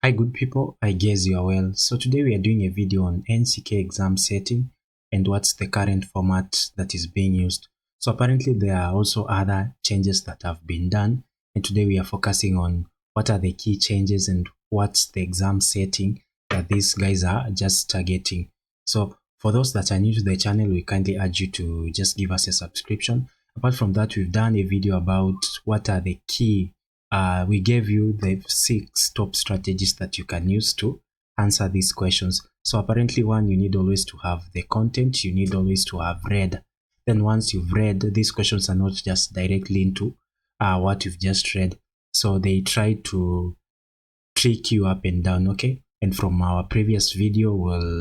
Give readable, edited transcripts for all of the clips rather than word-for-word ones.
Hi good people, I guess you are well. So today we are doing a video on NCK exam setting and what's the current format that is being used. So apparently there are also other changes that have been done, and today we are focusing on what are the key changes and what's the exam setting that these guys are just targeting. So for those that are new to the channel, we kindly urge you to just give us a subscription. Apart from that, we've done a video about what are the key we gave you the 6 top strategies that you can use to answer these questions. So apparently, one, you need always to have the content, you need always to have read. Then once you've read, these questions are not just directly into what you've just read. So they try to trick you up and down, okay? And from our previous video,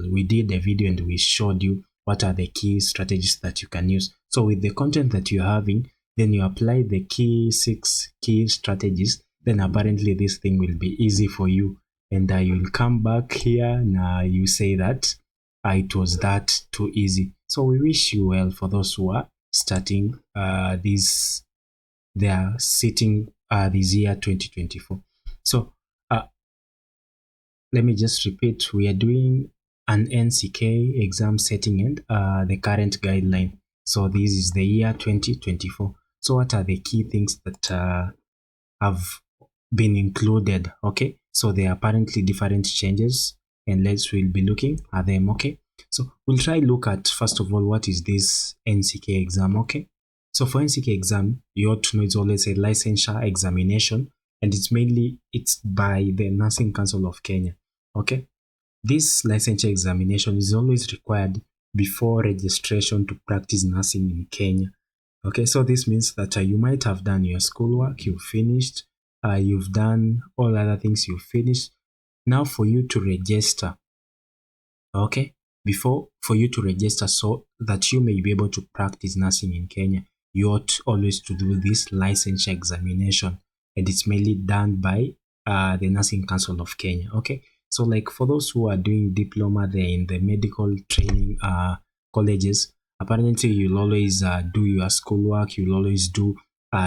we did a video and we showed you what are the key strategies that you can use. So with the content that you're having, then you apply the key 6 key strategies, then apparently this thing will be easy for you. And you'll come back here and you say that it was that too easy. So we wish you well for those who are starting they are sitting this year 2024. So let me just repeat, we are doing an NCK exam setting and the current guideline. So this is the year 2024. So what are the key things that have been included? Okay, so there are apparently different changes, and we'll be looking at them. Okay, so we'll try look at first of all what is this NCK exam. Okay, so for NCK exam, you ought to know it's always a licensure examination, and it's by the Nursing Council of Kenya. Okay, this licensure examination is always required before registration to practice nursing in Kenya. Okay, so this means that you might have done your schoolwork, you've finished, you've done all other things, you've finished. Now for you to register, okay, for you to register so that you may be able to practice nursing in Kenya, you ought always to do this licensure examination, and it's mainly done by the Nursing Council of Kenya. Okay, so like for those who are doing diploma there in the medical training colleges, apparently you'll always do your schoolwork, you'll always do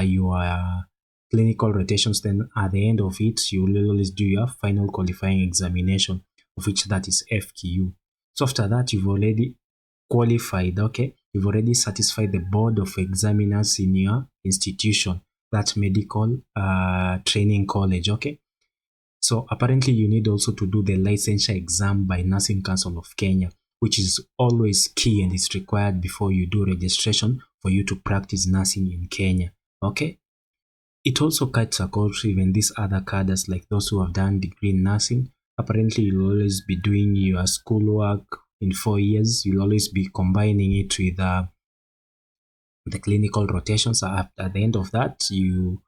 your clinical rotations, then at the end of it you will always do your final qualifying examination, of which that is FQU. So after that, you've already qualified, okay? You've already satisfied the board of examiners in your institution, that medical training college, okay? So apparently you need also to do the licensure exam by Nursing Council of Kenya, which is always key and is required before you do registration for you to practice nursing in Kenya, okay? It also cuts across even these other cadres, like those who have done degree in nursing. Apparently, you'll always be doing your schoolwork in 4 years. You'll always be combining it with the clinical rotations. At the end of that, you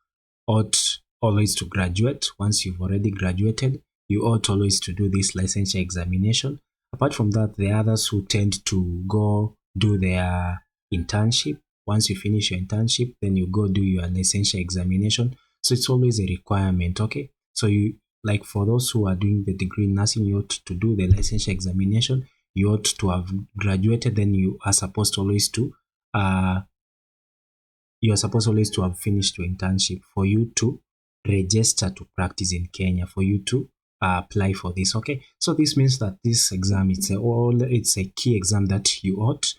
ought always to graduate. Once you've already graduated, you ought always to do this licensure examination. Apart from that, the others who tend to go do their internship. Once you finish your internship, then you go do your licensure examination. So it's always a requirement, okay? So you, like for those who are doing the degree in nursing, you ought to do the licensure examination. You ought to have graduated, then you are supposed always to have finished your internship for you to register to practice in Kenya, for you to apply for this. Okay, so this means that this exam, it's a key exam that you ought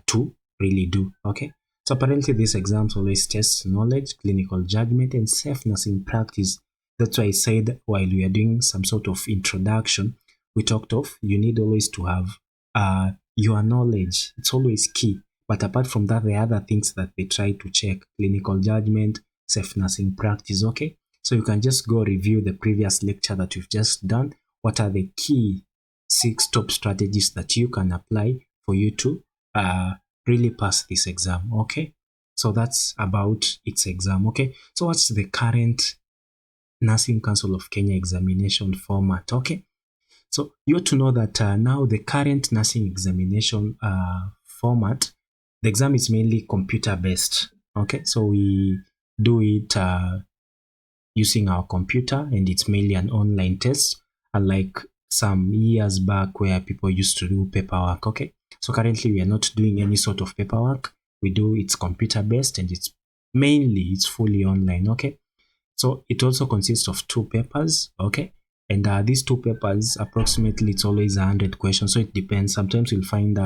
to really do. Okay, so apparently this exam always tests knowledge, clinical judgment, and safe nursing practice. That's why I said while we are doing some sort of introduction, we talked of you need always to have your knowledge. It's always key. But apart from that, there are other things that they try to check: clinical judgment, safe nursing practice. Okay, so you can just go review the previous lecture that we've just done. What are the key 6 top strategies that you can apply for you to really pass this exam? Okay, so that's about its exam. Okay, so what's the current Nursing Council of Kenya examination format? Okay, so you ought to know that now the current nursing examination format, the exam is mainly computer based. Okay, so we do it using our computer, and it's mainly an online test, unlike some years back where people used to do paperwork. Okay, so currently we are not doing any sort of paperwork. It's computer based, and it's fully online. Okay, so it also consists of 2 papers. Okay, And these two papers, approximately, it's always 100 questions. So it depends. Sometimes you'll find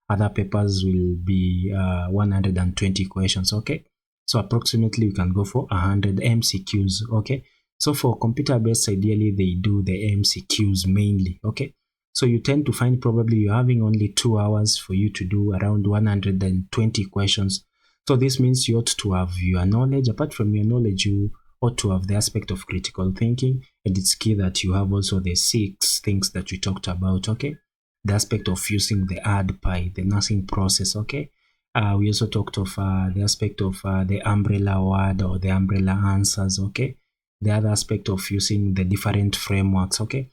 other papers will be 120 questions. Okay. So approximately, you can go for 100 MCQs. Okay. So for computer-based, ideally, they do the MCQs mainly. Okay. So you tend to find probably you're having only 2 hours for you to do around 120 questions. So this means you ought to have your knowledge. Apart from your knowledge, you ought to have the aspect of critical thinking, and it's key that you have also the 6 things that we talked about. Okay, the aspect of using the ADPI, the nursing process. Okay, we also talked of the aspect of the umbrella word or the umbrella answers. Okay, the other aspect of using the different frameworks. Okay,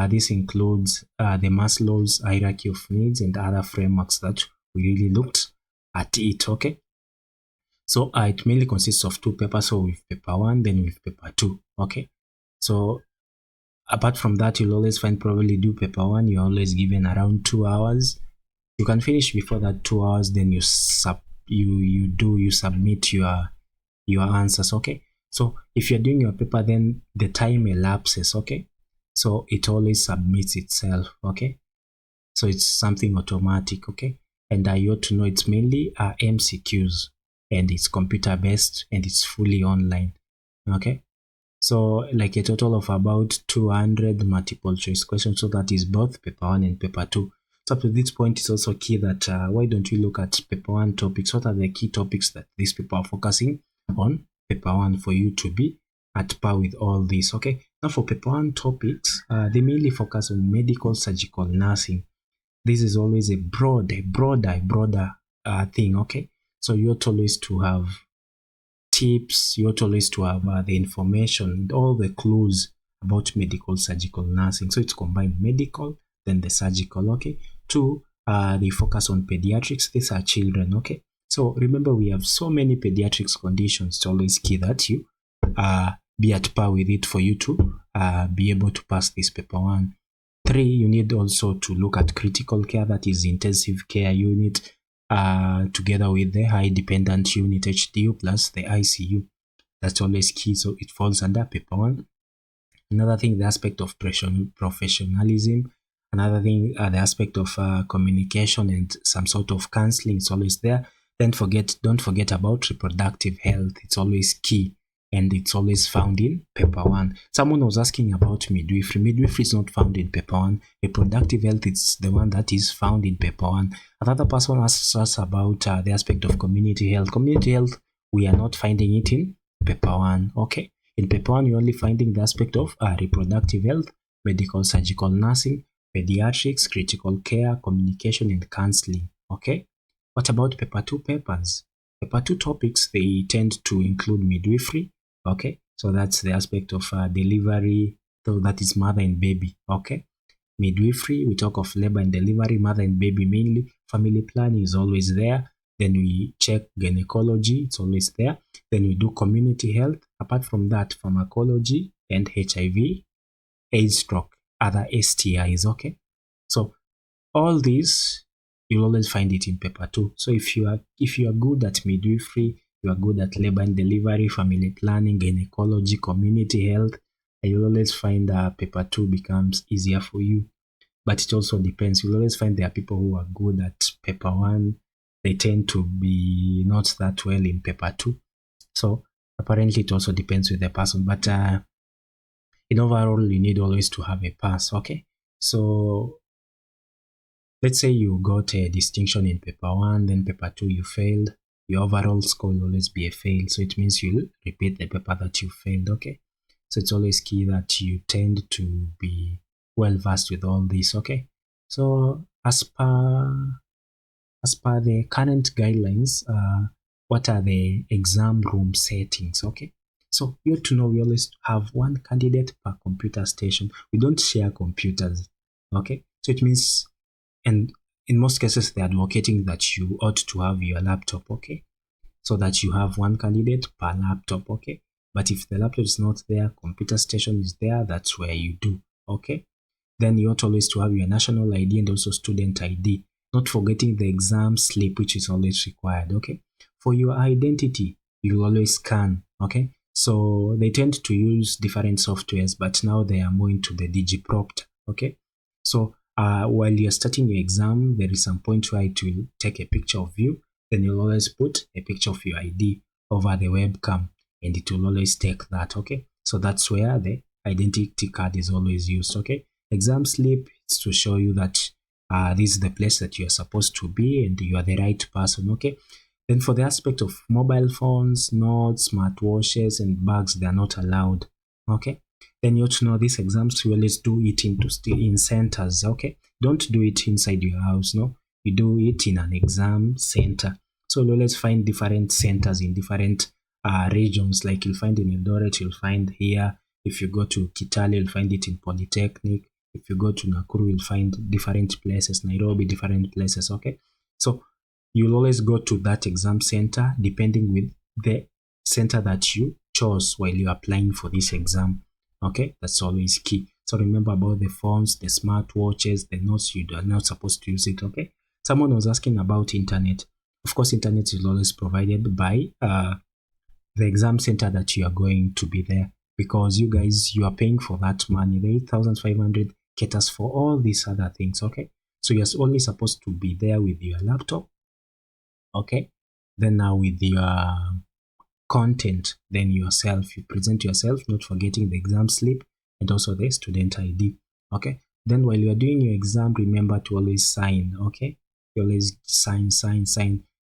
this includes the Maslow's hierarchy of needs and other frameworks that we really looked at it. Okay. So it mainly consists of 2 papers. So with paper 1, then with paper 2. Okay. So apart from that, you'll always find probably do paper 1. You're always given around 2 hours. You can finish before that 2 hours. Then you submit your answers. Okay. So if you're doing your paper, then the time elapses. Okay. So it always submits itself. Okay. So it's something automatic. Okay. And you ought to know it's mainly MCQs. And it's computer based and it's fully online. Okay, so like a total of about 200 multiple choice questions. So that is both paper 1 and paper 2. So up to this point, it's also key that why don't we look at paper 1 topics? What are the key topics that these people are focusing on paper 1 for you to be at par with all this? Okay, now for paper 1 topics, they mainly focus on medical, surgical, nursing. This is always a broader thing. Okay, so you ought always to have tips, you ought always to have the information and all the clues about medical, surgical, nursing. So it's combined medical, then the surgical. Okay, 2, they focus on pediatrics. These are children. Okay, so remember we have so many pediatrics conditions. It's always key that you be at par with it for you to be able to pass this paper 1. 3, you need also to look at critical care, that is intensive care unit, together with the high dependent unit HDU plus the ICU. That's always key. So it falls under paper 1. Another thing, the aspect of professionalism. Another thing, the aspect of communication and some sort of counseling is always there. Don't forget about reproductive health. It's always key. And it's always found in paper 1. Someone was asking about midwifery. Midwifery is not found in paper 1. Reproductive health is the one that is found in paper 1. Another person asks us about the aspect of community health. Community health, we are not finding it in paper 1. Okay. In paper 1, you're only finding the aspect of reproductive health, medical, surgical, nursing, pediatrics, critical care, communication, and counseling. Okay. What about paper 2 papers? Paper 2 topics, they tend to include midwifery. Okay, so that's the aspect of delivery, so that is mother and baby. Okay, midwifery, we talk of labor and delivery, mother and baby mainly. Family planning is always there. Then we check gynecology, it's always there. Then we do community health. Apart from that, pharmacology and HIV, AIDS, stroke, other STIs. Okay, so all these you'll always find it in paper 2. So if you are good at midwifery, you are good at labor and delivery, family planning, gynecology, community health, you'll always find paper 2 becomes easier for you. But it also depends. You'll always find there are people who are good at paper 1. They tend to be not that well in paper 2. So apparently it also depends with the person. But in overall, you need always to have a pass. Okay. So let's say you got a distinction in paper 1, then paper 2 you failed. Your overall score will always be a fail. So it means you'll repeat the paper that you failed. Okay. So it's always key that you tend to be well versed with all this. Okay. So as per the current guidelines, what are the exam room settings? Okay. So you have to know we always have 1 candidate per computer station. We don't share computers. Okay. So it means, and in most cases, they're advocating that you ought to have your laptop, okay? So that you have 1 candidate per laptop, okay? But if the laptop is not there, computer station is there, that's where you do, okay? Then you ought always to have your national ID and also student ID. Not forgetting the exam slip, which is always required, okay? For your identity, you'll always scan, okay? So they tend to use different softwares, but now they are more into the DigiPropter. Okay, so while you're starting your exam, there is some point where it will take a picture of you. Then you'll always put a picture of your ID over the webcam, and it will always take that. Okay, so that's where the identity card is always used. Okay, exam slip is to show you that this is the place that you are supposed to be and you are the right person. Okay, then for the aspect of mobile phones, notes, smartwatches, and bags, they are not allowed. Okay. Then you ought to know these exams, you always do it in centers. Okay. Don't do it inside your house. No, you do it in an exam center. So you always find different centers in different regions. Like you'll find in Eldoret, you'll find here. If you go to Kitale, you'll find it in Polytechnic. If you go to Nakuru, you'll find different places. Nairobi, different places. Okay. So you'll always go to that exam center depending with the center that you chose while you're applying for this exam. Okay, that's always key. So remember about the phones, the smartwatches, the notes, you are not supposed to use it. Okay, someone was asking about internet. Of course, internet is always provided by the exam center that you are going to be there, because you guys, you are paying for that money. The 8,500 caters for all these other things. Okay, so you're only supposed to be there with your laptop. Okay, then now with your content, then yourself, you present yourself, not forgetting the exam slip and also the student ID. Okay, then while you are doing your exam, remember to always sign. Okay, you always sign.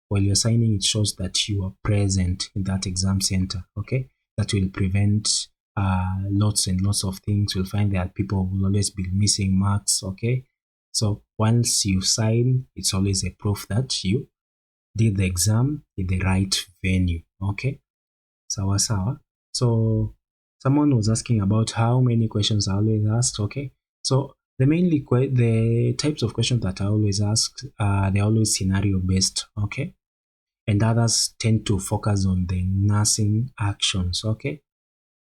While you're signing, it shows that you are present in that exam center. Okay, that will prevent lots and lots of things. You'll find that people will always be missing marks. Okay, so once you sign, it's always a proof that you did the exam in the right venue. Okay, sawa sawa. So someone was asking about how many questions are always asked. Okay, so the types of questions that I always ask, they're always scenario based. Okay, and others tend to focus on the nursing actions. Okay,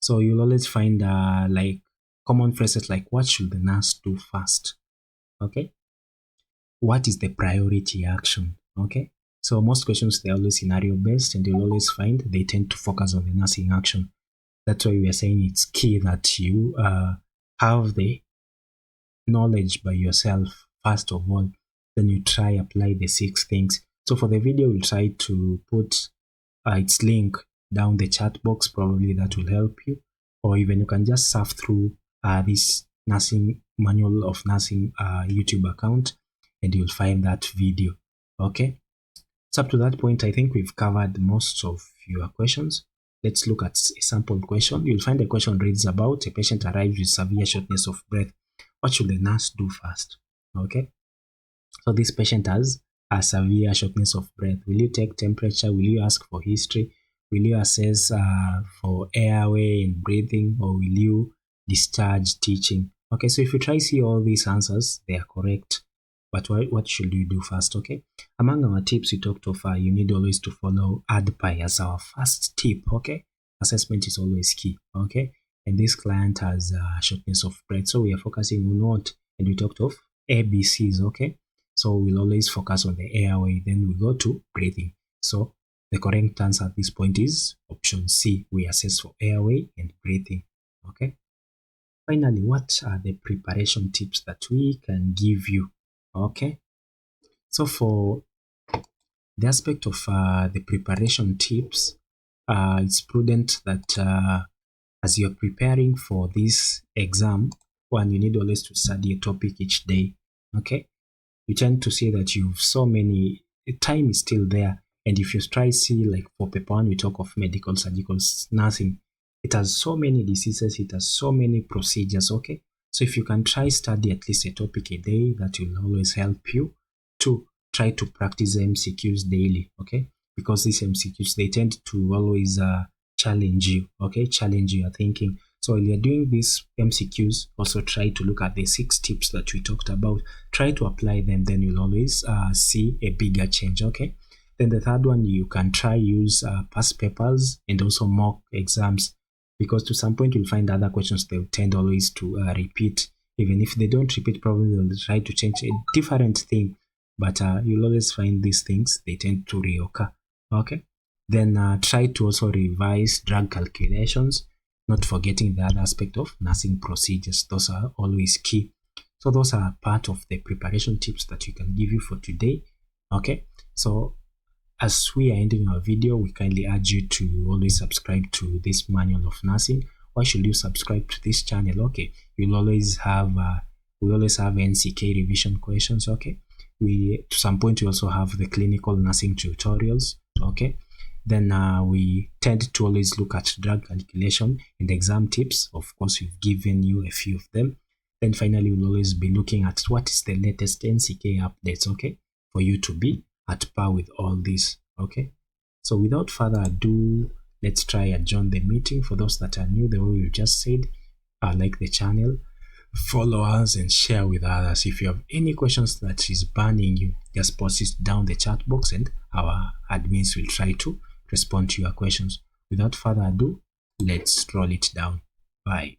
so you'll always find like common phrases like, what should the nurse do first? Okay, what is the priority action? Okay, so most questions, they're always scenario based, and you'll always find they tend to focus on the nursing action. That's why we are saying it's key that you have the knowledge by yourself first of all, then you try apply the 6 things. So for the video, we'll try to put its link down the chat box. Probably that will help you, or even you can just surf through this nursing manual of nursing YouTube account, and you'll find that video. Okay, so up to that point, I think we've covered most of your questions. Let's look at a sample question. You'll find the question reads about a patient arrives with severe shortness of breath. What should the nurse do first? Okay, so this patient has a severe shortness of breath. Will you take temperature? Will you ask for history? Will you assess for airway and breathing, or will you discharge teaching? Okay, so if you try see all these answers, they are correct. But what should you do first? Okay, among our tips we talked of, you need always to follow ADPI as our first tip. Okay, assessment is always key. Okay, and this client has shortness of breath, so we are focusing on what? And we talked of ABCs. Okay, so we'll always focus on the airway, then we go to breathing. So the correct answer at this point is option C. We assess for airway and breathing. Okay. Finally, what are the preparation tips that we can give you? Okay. So for the aspect of the preparation tips, it's prudent that as you're preparing for this exam, one, you need always to study a topic each day. Okay, you tend to see that you've so many, time is still there. And if you try see, like for paper one, we talk of medical, surgical, nursing, it has so many diseases, it has so many procedures. Okay, so if you can try study at least a topic a day, that will always help you to try to practice MCQs daily. Okay, because these MCQs, they tend to always challenge you. Okay, challenge your thinking. So while you're doing these MCQs, also try to look at the 6 tips that we talked about. Try to apply them, then you'll always see a bigger change. Okay, then the third one, you can try use past papers and also mock exams, because to some point you'll find other questions, they'll tend always to repeat. Even if they don't repeat, probably they'll try to change a different thing, but you'll always find these things, they tend to reoccur. Okay, Then try to also revise drug calculations, not forgetting the other aspect of nursing procedures. Those are always key. So those are part of the preparation tips that we can give you for today. Okay, so as we are ending our video, we kindly urge you to always subscribe to this manual of nursing. Why should you subscribe to this channel? Okay, you'll always have we always have NCK revision questions. Okay, we to some point we also have the clinical nursing tutorials. Okay, then we tend to always look at drug calculation and exam tips. Of course, we've given you a few of them. Then finally, we'll always be looking at what is the latest NCK updates. Okay, for you to be at par with all this. Okay, so without further ado, let's try adjourn the meeting. For those that are new, the way we just said, like the channel, follow us and share with others. If you have any questions that is burning you, just post it down the chat box and our admins will try to respond to your questions. Without further ado, let's roll it down. Bye.